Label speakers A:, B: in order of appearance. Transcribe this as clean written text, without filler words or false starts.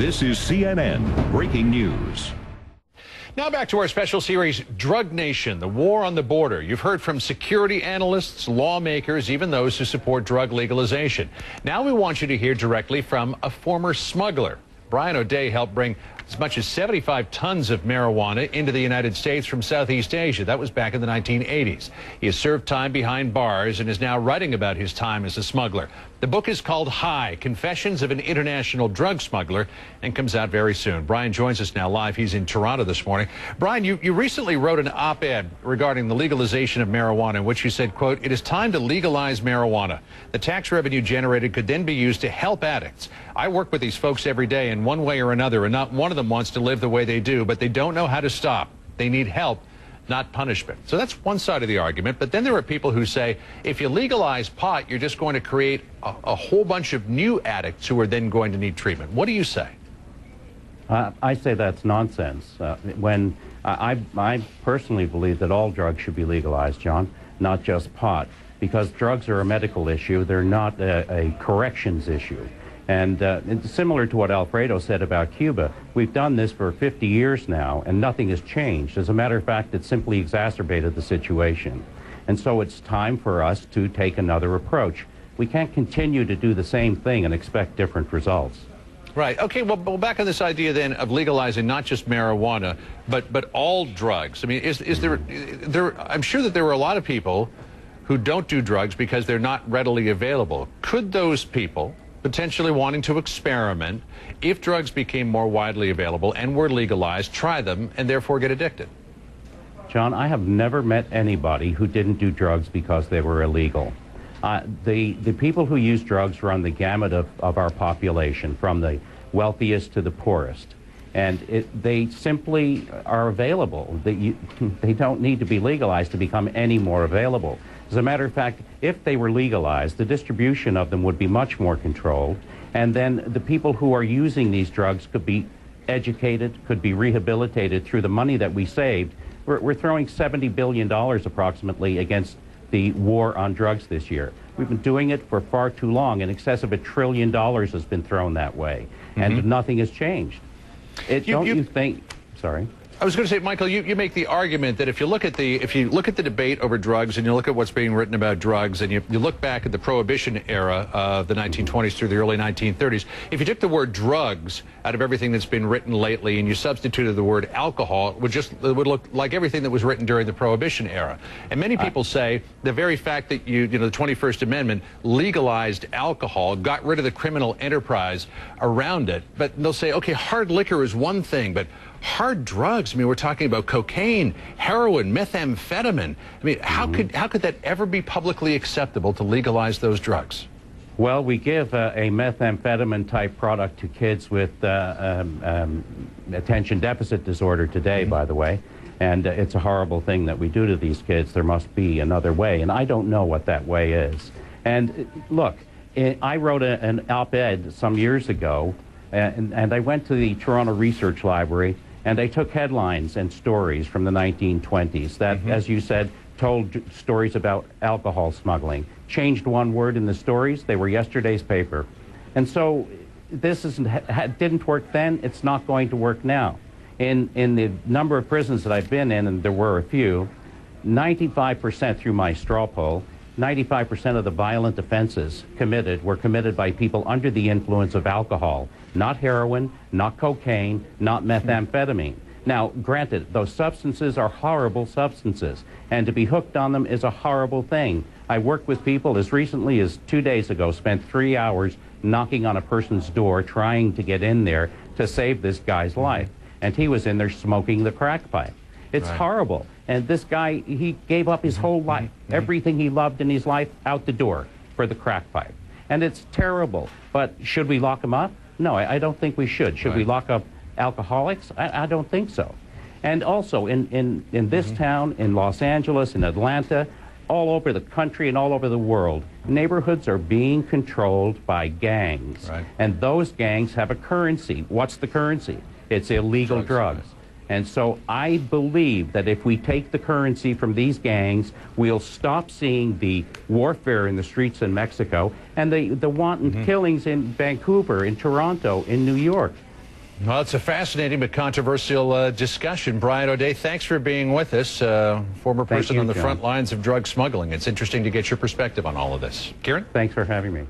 A: This is CNN Breaking News.
B: Now back to our special series, Drug Nation, the war on the border. You've heard from security analysts, lawmakers, even those who support drug legalization. Now we want you to hear directly from a former smuggler. Brian O'Day helped bring as much as 75 tons of marijuana into the United States from Southeast Asia. That was back in the 1980s. He has served time behind bars and is now writing about his time as a smuggler. The book is called High, Confessions of an International Drug Smuggler, and comes out very soon. Brian joins us now live. He's in Toronto this morning. Brian, you recently wrote an op-ed regarding the legalization of marijuana in which you said, quote, "It is time to legalize marijuana. The tax revenue generated could then be used to help addicts. I work with these folks every day in one way or another, and not one of them wants to live the way they do, but they don't know how to stop. They need help, not punishment." So that's one side of the argument. But then there are people who say if you legalize pot, you're just going to create a whole bunch of new addicts who are then going to need treatment. What do you say?
C: I say that's nonsense. I personally believe that all drugs should be legalized, John, not just pot, because drugs are a medical issue. They're not a corrections issue. And it's similar to what Alfredo said about Cuba. We've done this for 50 years now, and nothing has changed. As a matter of fact, it simply exacerbated the situation. And so it's time for us to take another approach. We can't continue to do the same thing and expect different results.
B: Right. Okay, well, back on this idea then of legalizing not just marijuana, but all drugs. I mean, is there I'm sure that there were a lot of people who don't do drugs because they're not readily available. Could those people potentially wanting to experiment, if drugs became more widely available and were legalized, try them and therefore get addicted?
C: John, I have never met anybody who didn't do drugs because they were illegal. The people who use drugs run the gamut of our population, from the wealthiest to the poorest. And they simply are available. They don't need to be legalized to become any more available. As a matter of fact, if they were legalized, the distribution of them would be much more controlled, and then the people who are using these drugs could be educated, could be rehabilitated through the money that we saved. We're throwing $70 billion approximately against the war on drugs this year. We've been doing it for far too long. In excess of $1 trillion has been thrown that way, and nothing has changed. Don't you think? Sorry.
B: I was going to say, Michael, you make the argument that if you look at the debate over drugs and you look at what's being written about drugs and you look back at the Prohibition era of the 1920s through the early 1930s, if you took the word drugs out of everything that's been written lately and you substituted the word alcohol, it would look like everything that was written during the Prohibition era. And many people say the very fact that the 21st Amendment legalized alcohol got rid of the criminal enterprise around it. But they'll say, okay, hard liquor is one thing, but hard drugs, I mean, we're talking about cocaine, heroin, methamphetamine. I mean, how could that ever be publicly acceptable to legalize those drugs?
C: Well, we give a methamphetamine type product to kids with attention deficit disorder today, by the way. And it's a horrible thing that we do to these kids. There must be another way, and I don't know what that way is. And look, I wrote an op-ed some years ago, and I went to the Toronto Research Library, and I took headlines and stories from the 1920s that, as you said, told stories about alcohol smuggling. Changed one word in the stories, they were yesterday's paper. And so this didn't work then, it's not going to work now. In the number of prisons that I've been in, and there were a few, 95% through my straw poll, 95% of the violent offenses were committed by people under the influence of alcohol, not heroin, not cocaine, not methamphetamine. Now, granted, those substances are horrible substances, and to be hooked on them is a horrible thing. I worked with people as recently as 2 days ago, spent 3 hours knocking on a person's door, trying to get in there to save this guy's life. And he was in there smoking the crack pipe. It's horrible. And this guy, he gave up his whole life, everything he loved in his life, out the door for the crack pipe. And it's terrible. But should we lock him up? No, I don't think we should. Should we lock up alcoholics? I don't think so. And also, in this town, in Los Angeles, in Atlanta, all over the country and all over the world, neighborhoods are being controlled by gangs. And those gangs have a currency. What's the currency? It's illegal drugs. And so I believe that if we take the currency from these gangs, we'll stop seeing the warfare in the streets in Mexico and the wanton killings in Vancouver, in Toronto, in New York.
B: Well, it's a fascinating but controversial discussion. Brian O'Day, thanks for being with us. Former person on the front lines of drug smuggling. It's interesting to get your perspective on all of this. Kieran?
C: Thanks for having me.